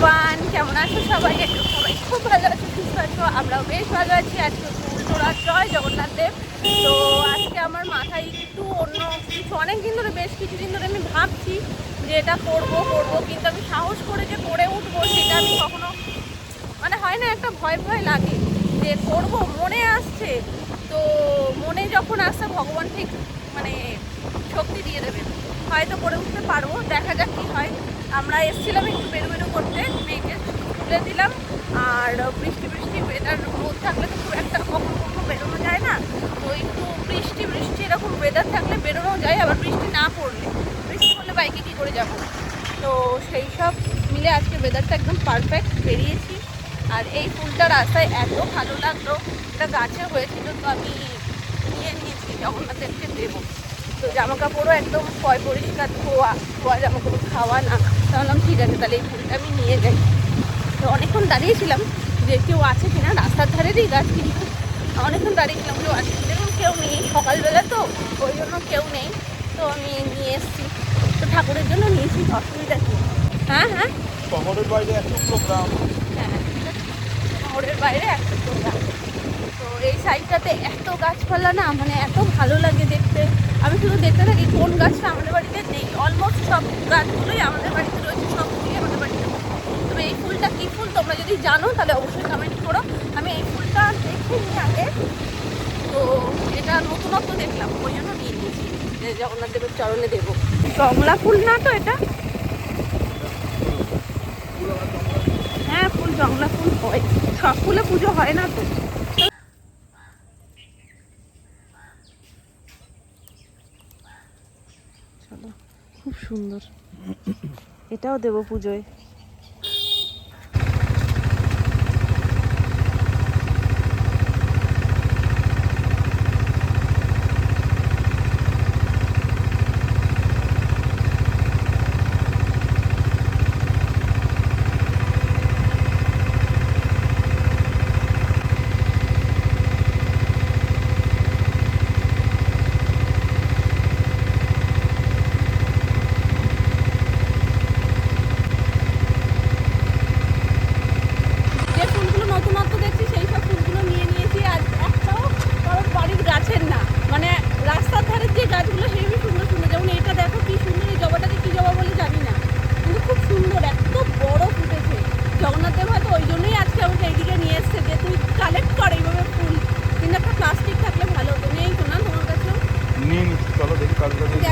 Everyone, কেমন আছো সবাই? সবাই খুব ভালো আছো, সুস্থ আছো, আমরাও বেশ ভালো আছি। আজকে ফুল তোলার জয় জগন্নাথ দেব। তো আজকে আমার মাথায় একটু অন্য কিছু, অনেকদিন ধরে, বেশ কিছুদিন ধরে আমি ভাবছি যে এটা করবো, কিন্তু আমি সাহস করে যে করে উঠবো সেটা আমি কখনো, মানে হয় না, একটা ভয় ভয় লাগে যে করবো, মনে আসছে। তো মনে যখন আসছে ভগবান ঠিক মানে শক্তি দিয়ে দেবেন, হয়তো করে উঠতে পারবো, দেখা যাক কী হয়। আমরা এসেছিলাম একটু বেরো করতে, মেয়েকে তুলে দিলাম। আর বৃষ্টি ওয়েদার, রোদ থাকলে তো খুব একটা কখনো বেরোনো যায় না। তো একটু বৃষ্টি এরকম ওয়েদার থাকলে বেরোনো যায়, আবার বৃষ্টি না পড়লে, বাইকে কী করে যাব। তো সেই সব মিলে আজকে ওয়েদারটা একদম পারফেক্ট, বেরিয়েছি। আর এই ফুলটা রাস্তায় এত ভালো লাগলো, এটা গাছে হয়েছিল, তো আমি নিয়ে নিয়েছি, জগন্নাথদেরকে দেবো। তো জামা কাপড়ও একদম পরিষ্কার, ধোয়া জামা কাপড়, খাওয়া না। তাহলে ঠিক আছে, তাহলে এই ফুলটা আমি নিয়ে যাই। তো অনেকক্ষণ দাঁড়িয়েছিলাম যে কেউ আছে কিনা, রাস্তার ধারেরই গাছ, কিন্তু অনেকক্ষণ দাঁড়িয়েছিলাম কেউ আছে, দেখুন কেউ নেই, সকালবেলা তো ওই জন্য কেউ নেই। তো আমি নিয়ে এসেছি, তো ঠাকুরের জন্য নিয়েছি, অসুবিধা কি। হ্যাঁ শহরের বাইরে একটা প্রোগ্রাম, হ্যাঁ, শহরের বাইরে একটা প্রোগ্রাম। তো এই সাইডটাতে এত গাছপালা না, মানে এত ভালো লাগে দেখতে। আমি শুধু দেখতে থাকি কোন গাছটা আমাদের বাড়িতে নেই। অলমোস্ট সব গাছগুলোই আমাদের বাড়িতে রয়েছে, সব ফুলই আমাদের বাড়িতে। তবে এই ফুলটা কী ফুল তোমরা যদি জানো তাহলে অবশ্যই কমেন্ট করো। আমি এই ফুলটা দেখিনি আগে, তো এটা নতুনত্ব দেখলাম, ওই জন্য নিয়ে নিয়েছি যে জগন্নাথ দেবের চরণে দেবো। কমলা ফুল না তো এটা? হ্যাঁ, ফুল জংলা ফুল হয়, সব ফুলে পুজো হয় না তো। চলো, খুব সুন্দর, এটাও দেবো পুজোয়।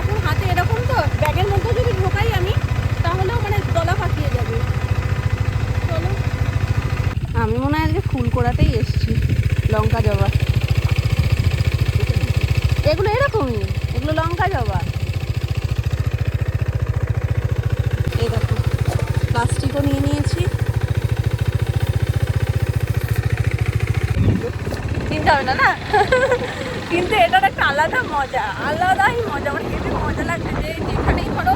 এখন হাতে এরকম তো, ব্যাগের মধ্যে যদি ঢোকাই আমি, তাহলেও মানে গলা পাকিয়ে যাবে। চলো, আমি মনে হয় আজকে ফুল কোড়াতেই এসছি। লঙ্কা জবা, এগুলো এরকমই, এগুলো লঙ্কা জবা। এই দেখো, প্লাস্টিকও নিয়ে নিয়েছি, কিনতে হবে না না। কিন্তু এটার একটা আলাদাই মজা, আমার হেবি মজা লাগছে যে যেখানেই ধরো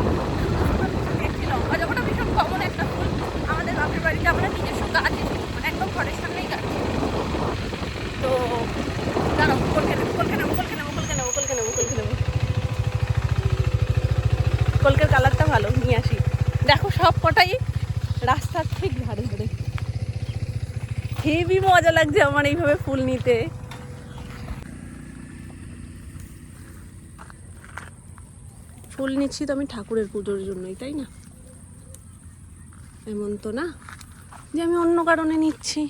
দেখছি লঙ্কা জবাটা ভীষণ কমন একটা ফুল। আমাদের বাপের বাড়িতে আমরা নিজস্ব গাছ এসেছি, মানে একদম ঘরের সামনেই গাছ। তো দাঁড়াও, কলকে নেবো। কলকের কালারটা ভালো, নিয়ে আসি। দেখো সব কটাই রাস্তার ঠিক ধারে ধারে, হেবি মজা লাগছে আমার এইভাবে ফুল নিতে। ফুল নিচ্ছি তো আমি ঠাকুরের পুজোর জন্যই, তাই না? এমন তো না যে আমি অন্য কারণে নিচ্ছি।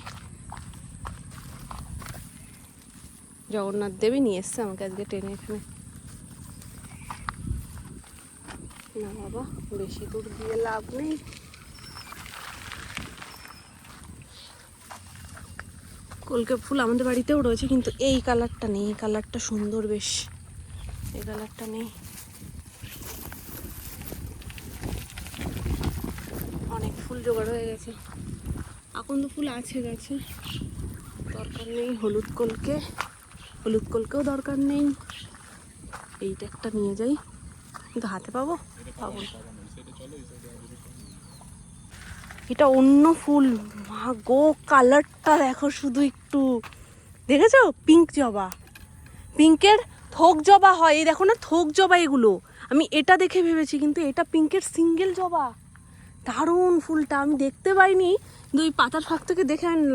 জগন্নাথ দেবী নিয়ে এসছে আমাকে আজকে টেনে এখানে। না বাবা, বেশি দূর গিয়ে লাভ নেই। কলকে ফুল আমাদের বাড়িতেও রয়েছে, কিন্তু এই কালারটা নেই। এই কালারটা সুন্দর বেশ, এই কালারটা নেই। অনেক ফুল জোগাড় হয়ে গেছে, আকন্দ ফুল আছে গাছে, দরকার নেই। হলুদ কলকেও দরকার নেই। এইটা একটা নিয়ে যাই, কিন্তু হাতে পাবো না। এটা অন্য ফুল, মা গো, কালারটা দেখো শুধু একটু, দেখেছো? পিঙ্ক জবা, পিঙ্কের থোক জবা হয়, এই দেখো না, থোক জবা এগুলো। আমি এটা দেখে ভেবেছি, কিন্তু এটা পিঙ্কের সিঙ্গেল জবা, দারুণ ফুলটা, আমি দেখতে পাইনি, কিন্তু ওই পাতার ফাঁক থেকে দেখে আমি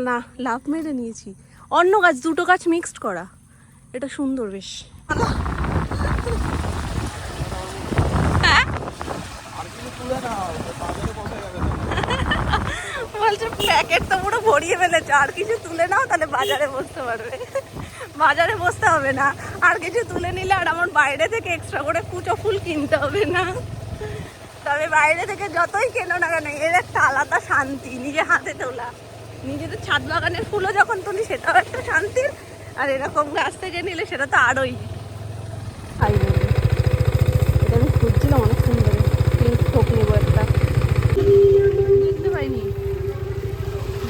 লাফ মেরে নিয়েছি। অন্য গাছ, দুটো গাছ মিক্সড করা, এটা সুন্দর বেশ। হ্যাঁ বলছে প্যাকেট তো পুরো ভরিয়ে ফেলেছে, আর কিছু তুলে নাও তাহলে বাজারে বসতে পারবে। বাজারে বসতে হবে না, আর কিছু তুলে নিলে আর আমার বাইরে থেকে এক্সট্রা করে কুচো ফুল কিনতে হবে না। তবে বাইরে থেকে যতই কেনো না কেন, এর একটা আলাদা শান্তি, নিজে হাতে তোলা। নিজেদের ছাদ বাগানের ফুলও যখন তুলি সেটাও একটা শান্তির, আর এরকম গাছ থেকে নিলে সেটা তো আরোই। এটা আমি খুঁজছিলাম অনেক সুন্দর, পিঙ্ক ঠোক নেবো একটা। দেখতে পাইনি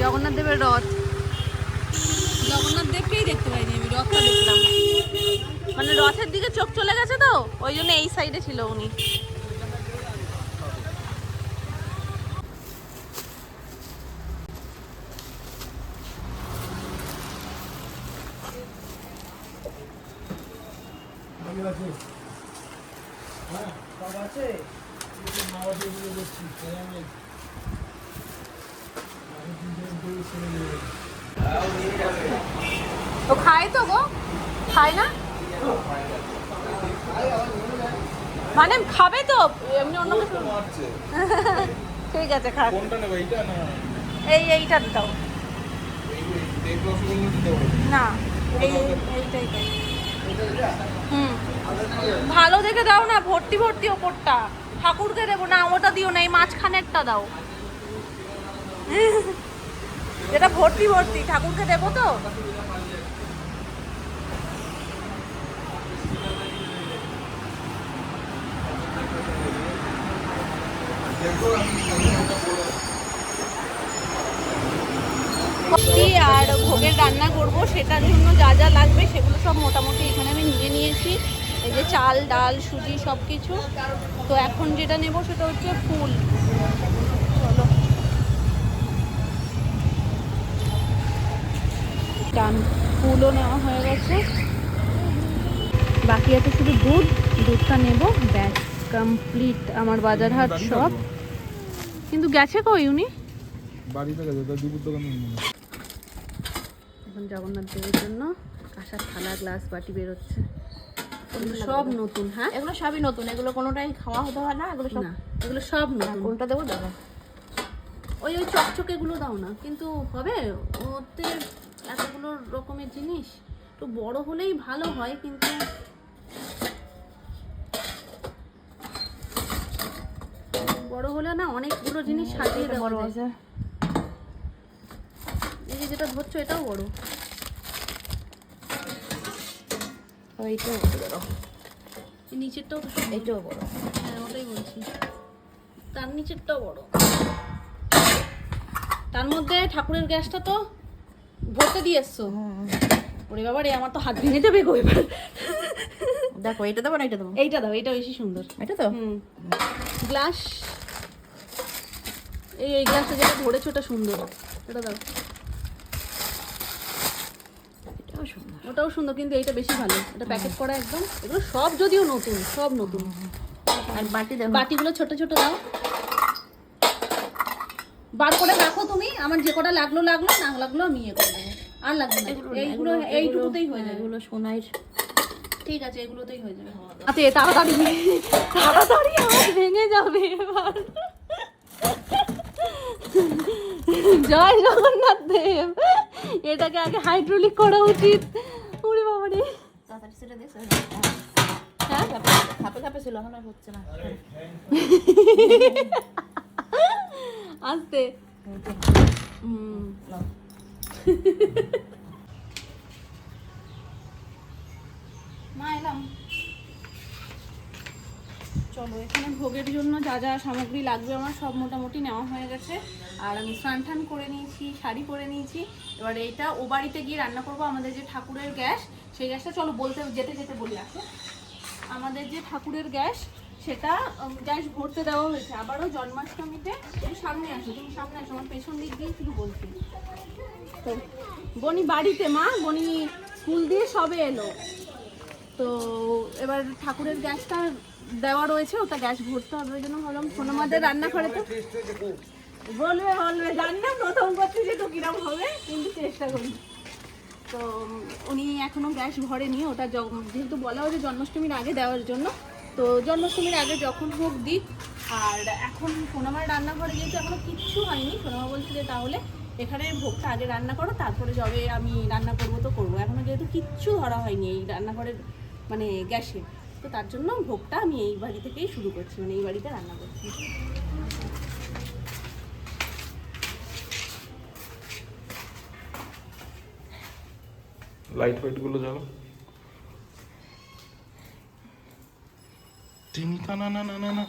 জগন্নাথ দেবের রথ, জগন্নাথ দেবকেই দেখতে পাইনি আমি, রথটা দেখলাম। মানে রথের দিকে চোখ চলে গেছে তো, ওই জন্য এই সাইডে ছিল উনি। তো খায় তো গো, খায় না মানে খাবে তো এমনি অন্য কিছু। ঠিক আছে খা। কোনটা নেবে, এইটা না এইটা দাও এই রসগোল্লা দিতে হবে না, এইটাই ভালো দেখে দাও না, ভর্তি ভর্তি ওপরটা। ঠাকুরকে দেবো না, ওটা দিও না, এই মাঝখানেরটা দাও, যেটা ভর্তি ভর্তি। ঠাকুরকে দেবো তো। আর ভোগের রান্না করব, সেটার জন্য যা যা লাগবে সেগুলো সব মোটামুটি এখানে আমি নিয়ে নিয়েছি। এই যে চাল, ডাল, সুজি সব কিছু। তো এখন যেটা নেব সেটা হচ্ছে ফুল। চলো ডান, ফুলও নেওয়া হয়ে গেছে, বাকি আছে শুধু দুধটা নেব, ব্যাস কমপ্লিট আমার বাজার হাট সব। কিন্তু গেছে কই উনি? বাড়িতে গেছে, তার দুপুর দোকানে। এখন জগন্নাথ দেবের জন্য কাঁসার থালা, গ্লাস, বাটি বেরোচ্ছে, সব নতুন। হ্যাঁ এগুলো সবই নতুন, এগুলো কোনোটাই খাওয়া হতে হয় না, এগুলো সব না, এগুলো সব নতুন। কোনটা দেবো দাদা? ওই চকচকেগুলো দাও না, কিন্তু হবে ওতে এতগুলো রকমের জিনিস, একটু বড় হলেই ভালো হয়, কিন্তু বড় হলে না অনেকগুলো জিনিস সাজিয়ে দেওয়া যায়। এই যে যেটা ধরছো এটাও বড়, এইটাও বড়, এই নিচেরটাও তো এইটাও বড়। হ্যাঁ ওটাই বলছি, তার নিচেরটাও বড়। তার মধ্যে ঠাকুরের গ্যাসটা তো ভরতে দিয়ে এসছো। ওরে বাবা রে, আমার তো হাত ভেঙে যাবে গো এবার। দেখো এইটা দেবো না এইটা দেবো? এইটা দাও, এইটা বেশি সুন্দর। এটা তো গ্লাস, এই গ্লাসটা যেটা ধরেছো ওটা সুন্দর, এটা দাও। এটাও সুন্দর, ওটাও সুন্দর, কিন্তু এইটা বেশি ভালো, এটা প্যাকেট করা একদম। এগুলো সব যদিও নতুন, সব নতুন। আর বাটি দেবো? বাটিগুলো ছোট ছোট দাও, বার করে রাখো তুমি। আমার যে কটা লাগলো না লাগলো আমি ইয়ে করে দেবো, আর লাগবে না। এইগুলো এইটুকুতেই হয়ে যাবে, এগুলো সোনার। ঠিক আছে, এগুলোতেই হয়ে যাবে। আতে তাড়াতাড়ি তাড়াতাড়ি, হাত ভেঙে যাবে এবার। জয় জগন্নাথ দেব, এটাকে আগে হাইড্রোলিক করা উচিত। ওরে বাবা রে, তাড়াতাড়ি সেটা দিস। হ্যাঁ খাপে খাপে ছিল, এখন আর হচ্ছে না। আস্তে। মা এলাম। চলো, এখানে ভোগের জন্য যা যা সামগ্রী লাগবে আমার সব মোটামুটি নেওয়া হয়ে গেছে। আর আমি স্নান টান করে নিয়েছি, শাড়ি পরে নিয়েছি। এবার এইটা ও বাড়িতে গিয়ে রান্না করবো। আমাদের যে ঠাকুরের গ্যাস, সেই গ্যাসটা চলো বলতে যেতে যেতে বলি আছে। আমাদের যে ঠাকুরের গ্যাস, সেটা গ্যাস ভরতে দেওয়া হয়েছে। আবারও জন্মাষ্টমীতে তুমি সামনে আসো, আমার পেছন দিক দিয়ে শুধু বলছি। তো বনি বাড়িতে, মা বনি স্কুল দিয়ে সবে এলো। তো এবার ঠাকুরের গ্যাসটা দেওয়া রয়েছে, ওটা গ্যাস ভরতে হবে, ওই জন্য ভাবলাম সোনামাদের রান্নাঘরে তো বলবে জানি না প্রথম করছি যে তো কিরম হবে, কিন্তু চেষ্টা করি। তো উনি এখনো গ্যাস ভরেনি, ওটা যেহেতু বলা হয়েছে জন্মাষ্টমীর আগে দেওয়ার জন্য, তো জন্মাষ্টমীর আগে যখন হোক দিক। আর এখন সোনামার রান্নাঘরে যেহেতু এখনো কিচ্ছু হয়নি, সোনামা বলছে যে তাহলে এখানে ভোগটা আগে রান্না করো, তারপরে যবে আমি রান্না করবো তো করবো। এখনো যেহেতু কিচ্ছু ধরা হয়নি এই রান্নাঘরের মানে গ্যাসে, তো তার জন্য ভোগটা আমি এই বাড়ি থেকেই শুরু করছি, মানে এই বাড়িতে রান্না করছি। লাইট ফাইট গুলো জ্বালো। না না না না না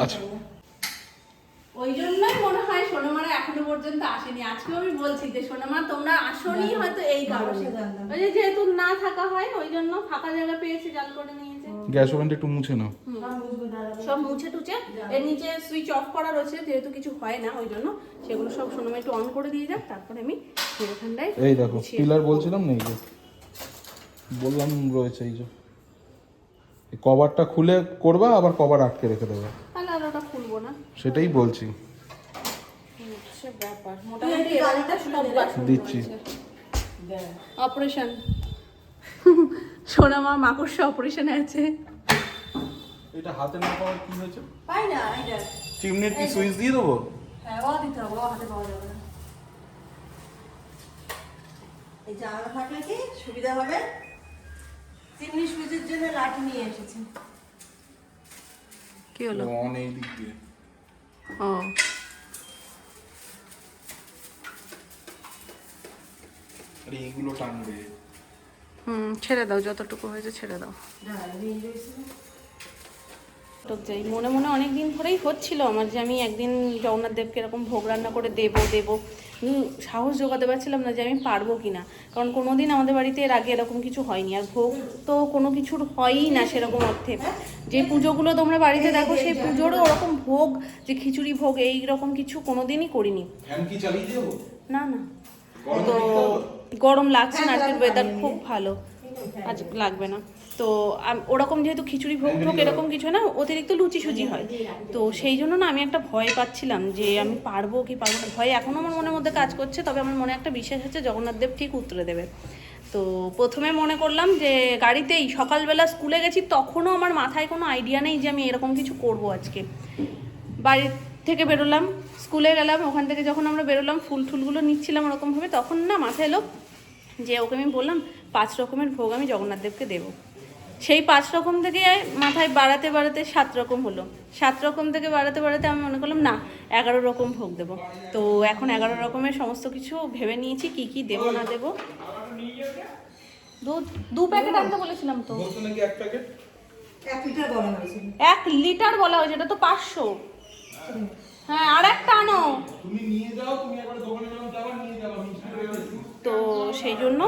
আচ্ছা, ওই জন্যই মনে হয় সোনামারা এখনো পর্যন্ত আসেনি। আজকেও আমি বলছি যে সোনামা তোমরা আসোনি হয়তো এই কারণে, ওই যে যেহেতু না থাকা হয় ওই জন্য ফাঁকা জায়গা পেয়েছে জাল করে নিয়েছে। গ্যাস ওভেনটা একটু মুছে নাও। সব মুছে টুছে এর নিচে সুইচ অফ করা রয়েছে, যেহেতু কিছু হয় না ওই জন্য সেগুলো সব সোনামা একটু অন করে দিয়ে যাক, তারপরে আমি এখানটায় এই দেখো পিলার বলছিলাম না, এই যে বললাম রয়েছে, এই যে কভারটা খুলে করবা, আবার কভার আটকে রেখে দেবে, তাহলে আর ওটা খুলবো না। সেটাই বলছি, হচ্ছে ব্যাপার। মোটামুটি এবারটা সব বাসন দিচ্ছি। অপারেশন সোনামা মাকড়সা অপারেশনে আছে। এটা হাতে না পাওয়ার কি হয়েছে? পাই না এটা। চিমনির কি সুইচ দিয়ে দেবো? হ্যাঁ, ও দিতে হবে, ও হাতে পাওয়া যাবে না। এই জায়গা থাকলে কি সুবিধা হবে? চিমনি সুইচের জন্য লাঠি নিয়ে এসেছি। কি হলো? অন এই দিক দিয়ে। ও আরে এইগুলো টানবে। ছেড়ে দাও, যতটুকু হয়েছে ছেড়ে দাও। তো যাই মনে মনে অনেক দিন ধরেই হচ্ছিল আমার যে আমি একদিন জগন্নাথ দেবকে এরকম ভোগ রান্না করে দেবো, সাহস জোগাতে পারছিলাম না যে আমি পারবো কিনা, কারণ কোনোদিন আমাদের বাড়িতে এর আগে এরকম কিছু হয়নি। আর ভোগ তো কোনো কিছুর হয়ই না সেরকম অর্থে। যে পুজোগুলো তোমরা বাড়িতে দেখো সেই পুজোরও ওরকম ভোগ, যে খিচুড়ি ভোগ এই রকম কিছু কোনোদিনই করিনি। না না, তো গরম লাগছে না, আজকের ওয়েদার খুব ভালো, আজ লাগবে না। তো ওরকম যেহেতু খিচুড়ি ভোগ ভোগ এরকম কিছু না, অতিরিক্ত লুচি সুজি হয়, তো সেই জন্য না আমি একটা ভয় পাচ্ছিলাম যে আমি পারবো কি পারবো না। ভয় এখনও আমার মনের মধ্যে কাজ করছে, তবে আমার মনে একটা বিশ্বাস আছে জগন্নাথ দেব ঠিক উত্তরে দেবে। তো প্রথমে মনে করলাম যে গাড়িতেই সকালবেলা স্কুলে গেছি, তখনও আমার মাথায় কোনো আইডিয়া নেই যে আমি এরকম কিছু করব আজকে। বাড়ি থেকে বেরোলাম, স্কুলে গেলাম, ওখান থেকে যখন আমরা বেরোলাম ফুল টুলগুলো নিচ্ছিলাম ওরকমভাবে, তখন না মাথায় এলো যে ওকে আমি বললাম 5 রকমের ভোগ আমি জগন্নাথ দেবকে দেবো। সেই 5 রকম থেকে মাথায় বাড়াতে বাড়াতে 7 রকম হলো, 7 রকম থেকে বাড়াতে বাড়াতে আমি মনে করলাম না 11 রকম ভোগ দেবো। তো এখন 11 রকমের সমস্ত কিছু ভেবে নিয়েছি কি কি দেবো না দেবো। 2 প্যাকেট আনতে বলেছিলাম তো। 1 লিটার বলা হয়েছে। 1 লিটার বলা হয়েছে, এটা তো 500। হ্যাঁ, আর একটা আনো। তুমি নিয়ে যাও, তুমি একবার দোকানে যাও, নিয়ে যাও। তো সেই জন্য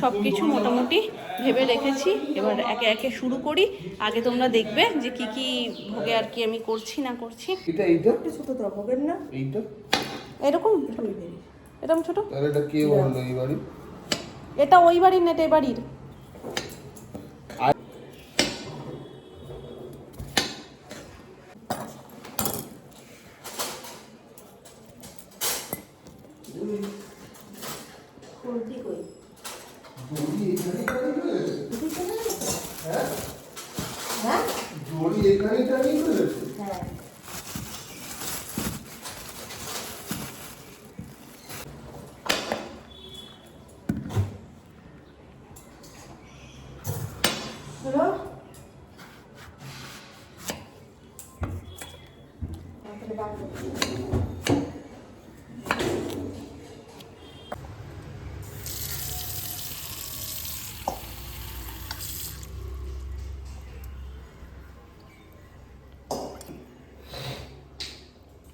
সব কিছু মোটামুটি ভেবে রেখেছি, এবার একে একে শুরু করি। আগে তোমরা দেখবে যে কি কি ভোগে আর কি আমি করছি না করছি। এইটা ছোট তো ভোগের না? এইটা এরকম এরকম ছোট। তাহলে এটা কে বললো এই বাড়ি? এটা ওই বাড়ির না, এটা এই বাড়ির।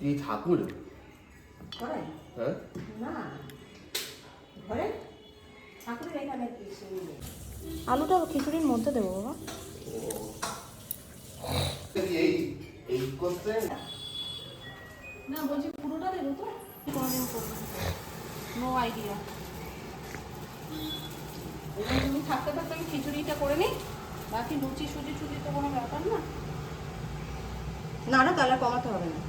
এই ঠাকুর ঘরে? হ্যাঁ না ঘরে ঠাকুরের এখানে কি? আলুটা খিচুড়ির মধ্যে দেবো বাবা। এই এই করতে না বলছি পুরোটা দেবো তো, কোনোদিন করবো, নো আইডিয়া। তুমি থাকতে থাকতে আমি খিচুড়িটা করে নিই, বাকি লুচি সুজি সুজি তো কোনো ব্যাপার না। না না, তাহলে কমাতে হবে না।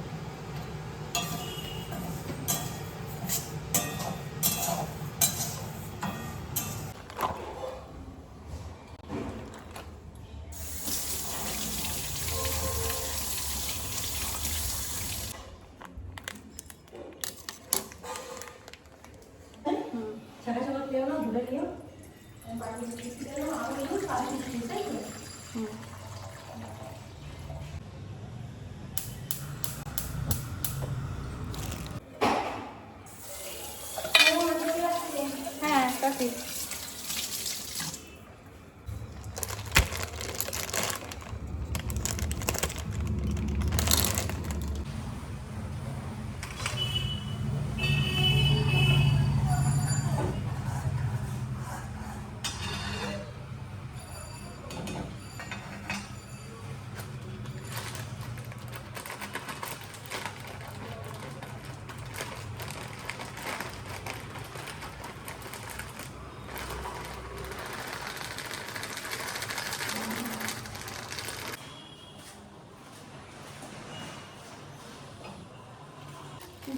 ছাকা ছাকা খেয়েও না, ভুলে নিও। হ্যাঁ কাকি।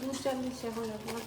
দুধ চাল দিচ্ছি এখন এখন।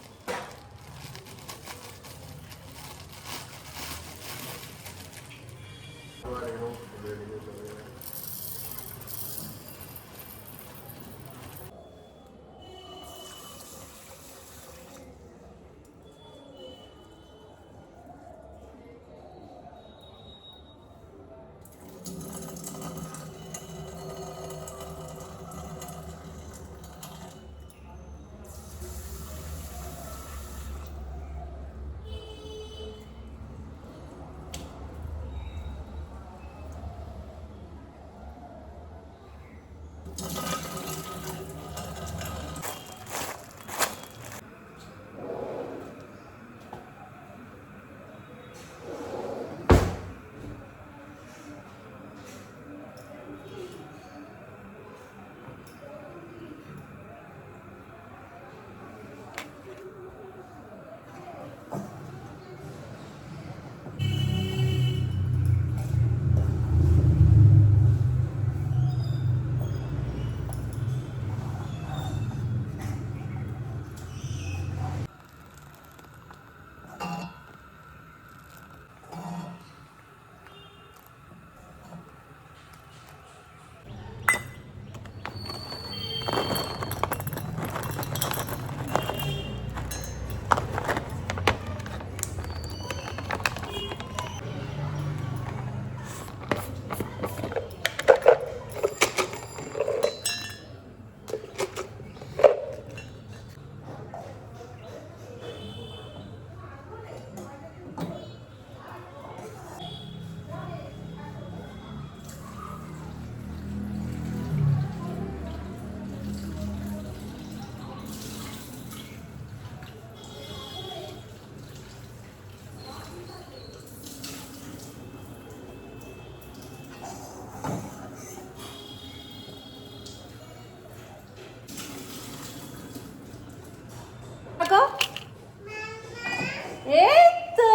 এই তো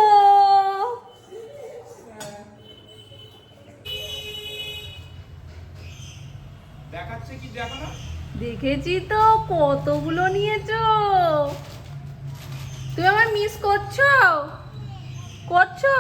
দেখাচ্ছে কি দেখো না? দেখেছি তো, কতগুলো নিয়েছো। তুমি আমার মিস করছো করছো?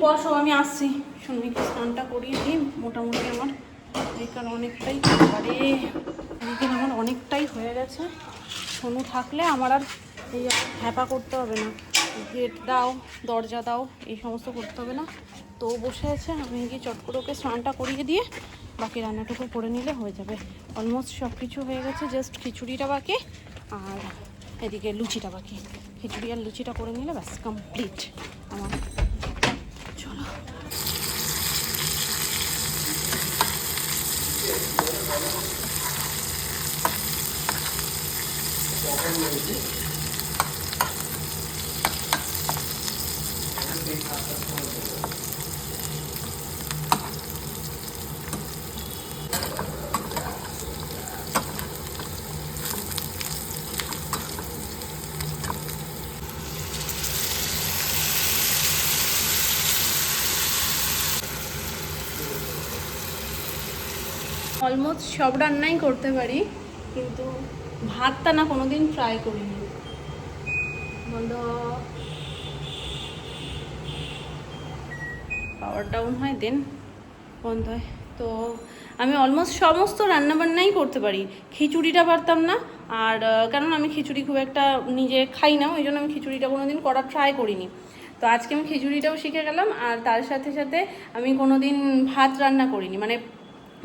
বসো, আমি আসছি। সুমিকে স্নানটা করিয়ে দিই। মোটামুটি আমার এদিকে অনেকটাই পারে, এদিকে আমার অনেকটাই হয়ে গেছে। সোনু থাকলে আমার আর এই হ্যাপা করতে হবে না, গেট দাও, দরজা দাও, এই সমস্ত করতে হবে না। তো বসে আছে, আমি গিয়ে চট করে ওকে স্নানটা করিয়ে দিয়ে বাকি রান্নাটুকু করে নিলে হয়ে যাবে। অলমোস্ট সব কিছু হয়ে গেছে, জাস্ট খিচুড়িটা বাকি আর এদিকে লুচিটা বাকি। খিচুড়ি আর লুচিটা করে নিলে ব্যাস কমপ্লিট আমার। চলো অলমোস্ট সব রান্নাই করতে পারি, কিন্তু ভাতটা না কোনোদিন ট্রাই করিনি। বন্ধ, পাওয়ার ডাউন হয় দেন বন্ধ হয়। তো আমি অলমোস্ট সমস্ত রান্নাবান্নাই করতে পারি, খিচুড়িটা পারতাম না। আর কারণ আমি খিচুড়ি খুব একটা নিজে খাই না, ওই জন্য আমি খিচুড়িটা কোনোদিন করার ট্রাই করিনি। তো আজকে আমি খিচুড়িটাও শিখে গেলাম, আর তার সাথে সাথে আমি কোনোদিন ভাত রান্না করিনি। মানে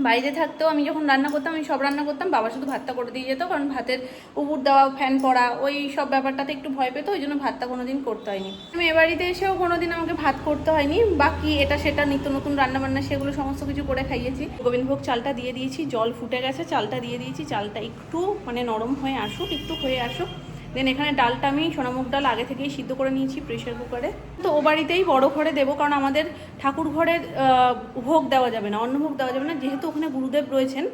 বাড়িতে থাকতেও আমি যখন রান্না করতাম, আমি সব রান্না করতাম, বাবা শুধু ভাতটা করে দিয়ে যেত, কারণ ভাতের উপর দেওয়া, ফ্যান পড়া, ওই সব ব্যাপারটাতে একটু ভয় পেত, ওই জন্য ভাতটা কোনোদিন করতে হয়নি। আমি এ বাড়িতে এসেও কোনোদিন আমাকে ভাত করতে হয়নি। বাকি এটা সেটা নিত্য নতুন রান্নাবান্না সেগুলো সমস্ত কিছু করে খাইয়েছি। গোবিন্দভোগ চালটা দিয়ে দিয়েছি, জল ফুটে গেছে, চালটা দিয়ে দিয়েছি। চালটা একটু মানে নরম হয়ে আসুক, একটু হয়ে আসুক। দেন এখানে ডালটা আমি সোনামুগ ডাল আগে থেকেই সিদ্ধ করে নিয়েছি প্রেশার কুকারে। তো ও বাড়িতেই বড় ঘরে দেবো, কারণ আমাদের ঠাকুর ঘরে ভোগ দেওয়া যাবে না, অন্ন ভোগ দেওয়া যাবে না, যেহেতু ওখানে গুরুদেব রয়েছেন।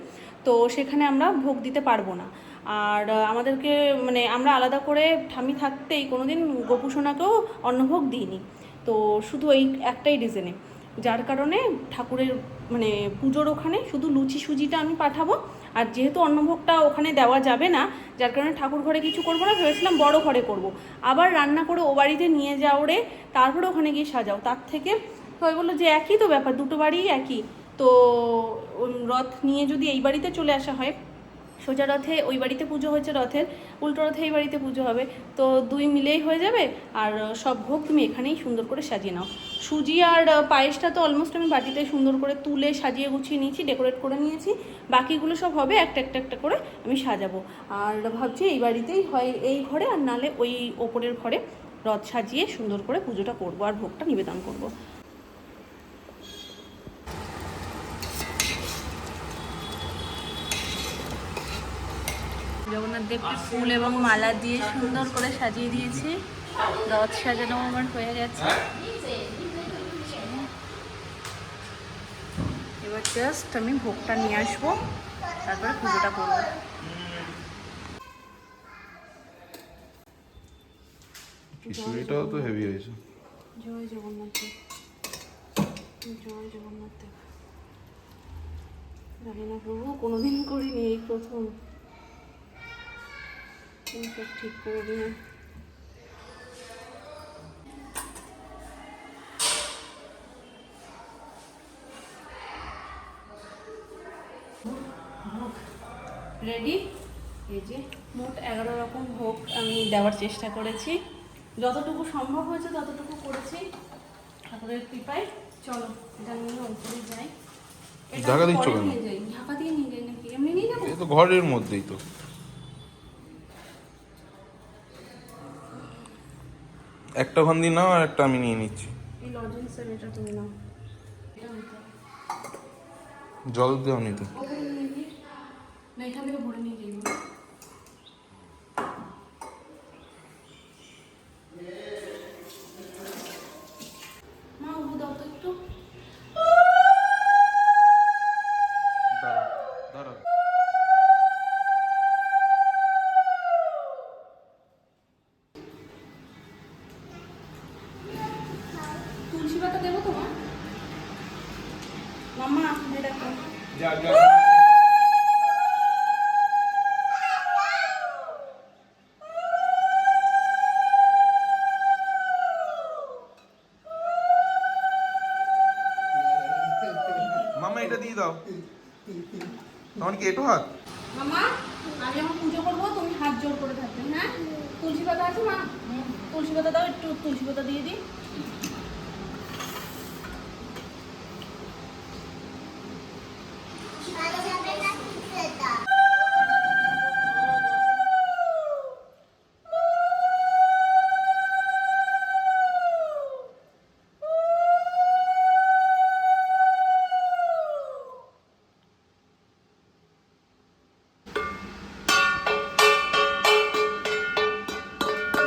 তো সেখানে আমরা ভোগ দিতে পারবো না। আর আমাদেরকে মানে আমরা আলাদা করে ঠামি থাকতেই কোনোদিন গোপুসোনাকেও অন্নভোগ দিইনি। তো শুধু এই একটাই রিজনে, যার কারণে ঠাকুরের মানে পুজোর ওখানে শুধু লুচি সুজিটা আমি পাঠাবো। আর যেহেতু অন্নভোগটা ওখানে দেওয়া যাবে না, যার কারণে ঠাকুর ঘরে কিছু করবো না, ভেবেছিলাম বড় ঘরে করব। আবার রান্না করে ও বাড়িতে নিয়ে যাও রে, তারপরে ওখানে গিয়ে সাজাও, তার থেকে সবাই বললো যে একই তো ব্যাপার, দুটো বাড়িই একই। তো রথ নিয়ে যদি এই বাড়িতে চলে আসা হয়, সোজা রথে ওই বাড়িতে পুজো হয়েছে, রথের উল্টো রথে এই বাড়িতে পুজো হবে, তো দুই মিলেই হয়ে যাবে। আর সব ভোগ তুমি এখানেই সুন্দর করে সাজিয়ে নাও। সুজি আর পায়েসটা তো অলমোস্ট আমি বাটিতে সুন্দর করে তুলে সাজিয়ে গুছিয়ে নিয়েছি, ডেকোরেট করে নিয়েছি। বাকিগুলো সব হবে একটা একটা একটা করে আমি সাজাবো। আর ভাবছি এই বাড়িতেই হয়, এই ঘরে, আর নালে ওই ওপরের ঘরে রথ সাজিয়ে সুন্দর করে পুজোটা করবো আর ভোগটা নিবেদন করবো। জগন্নাথ দেবকে ফুল এবং মালা দিয়ে সুন্দর করে সাজিয়ে দিয়েছি। রথ সাজানো আমার হয়ে গেছে। এবার জাস্ট আমি ভোগটা নিয়ে আসবো, তারপরে পুজোটা করবো। খিচুড়িটাও তো হেভি হয়েছে। জয় জগন্নাথ দেব, জয় জগন্নাথ দেব। জানি না প্রভু, কোনোদিন করিনি, এই প্রথম। সব ঠিক করে দিন। রেডি। এই যে মোট 11 রকম ভোগ আমি দেওয়ার চেষ্টা করেছি, যতটুকু সম্ভব হয়েছে ততটুকু করেছি ঠাকুরের কৃপায়। চলো এটা নিয়ে উপরে যাই। ঢাকা দিচ্ছ কেন? নিয়ে যাই, ঢাকা দিয়ে নিয়ে যাই নাকি এমনি নিয়ে যাবো? এই তো ঘরের মধ্যেই তো। একটা ভান্দি নাও আর একটা আমি নিয়ে নিচ্ছি। এই লজেন্সের এটা তুমি নাও, এটা নিতে হবে। জল দেওয়া নি তো? ওখানে নিয়ে গিয়ে না, এখান থেকে ভরে নিয়ে যাই। মা ও দাও তো একটু। দাঁড়া। তুলসী পাতা দেবো তোমার মাম্মা, দেখো। যা দাও। তখন কি এটো হাত? মামা আমি যখন পুজো করবো তুমি হাত জোর করে থাকবে, হ্যাঁ? তুলসী পাতা আছে মা? তুলসী পাতা দাও, একটু তুলসী পাতা দিয়ে দিই।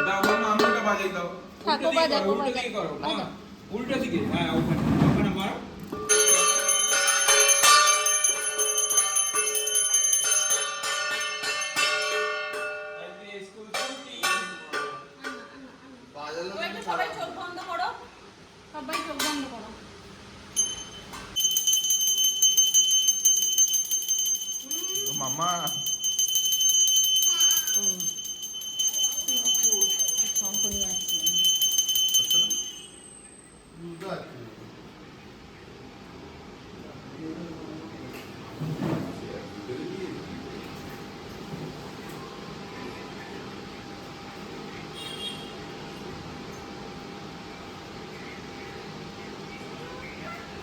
দাও মামা, আমি এটা বাজাই দাও। থাকো বাজাবো উল্টো দিকে করো, মা। উল্টো দিকে, হ্যাঁ, ওখানে ওখানে মারো। সবাই চোখ বন্ধ করো, সবাই চোখ বন্ধ করো। মামা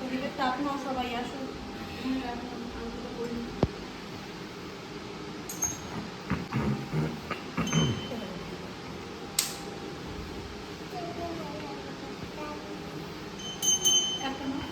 ওদিকে তাপ নাও, সবাই আসো। একটা নাও।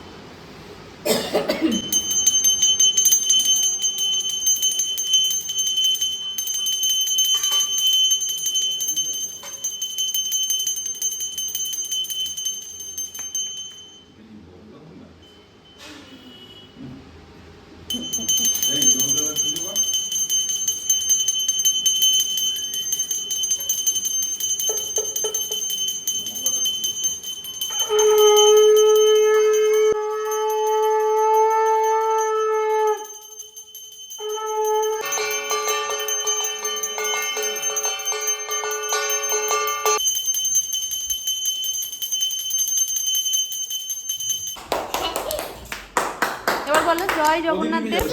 এবার বলো জয় জগন্নাথ দেব।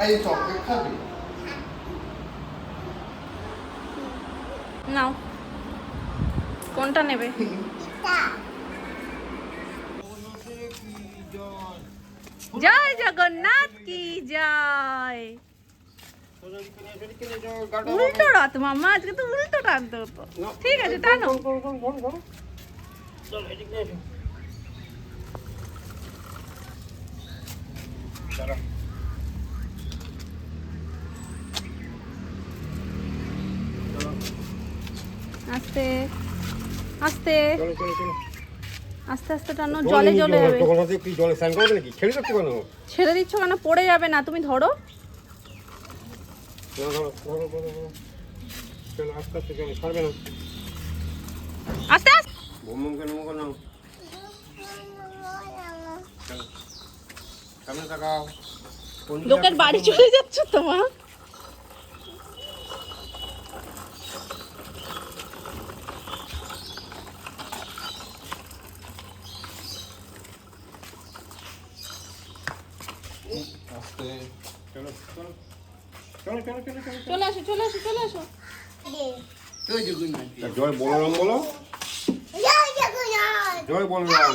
এই চকলেট খাবি? নাও, কোনটা নেবে? জয় জগন্নাথ কি জয়। উল্টো রাত মামা, আজকে তো উল্টো টানতে হতো। ঠিক আছে টানো। আস্তে আস্তে আস্তে আস্তে টানো, জলে জলে যাবে। ছেড়ে দিচ্ছ কেন? পড়ে যাবে না, তুমি ধরো। আস্তে আস্তে। লোকের বাড়ি চলে যাচ্ছ তোমার। আস্তে। চলে আসো চলে আসো চলে আসো। জয় বলরাম বলো, জয় বলরাম।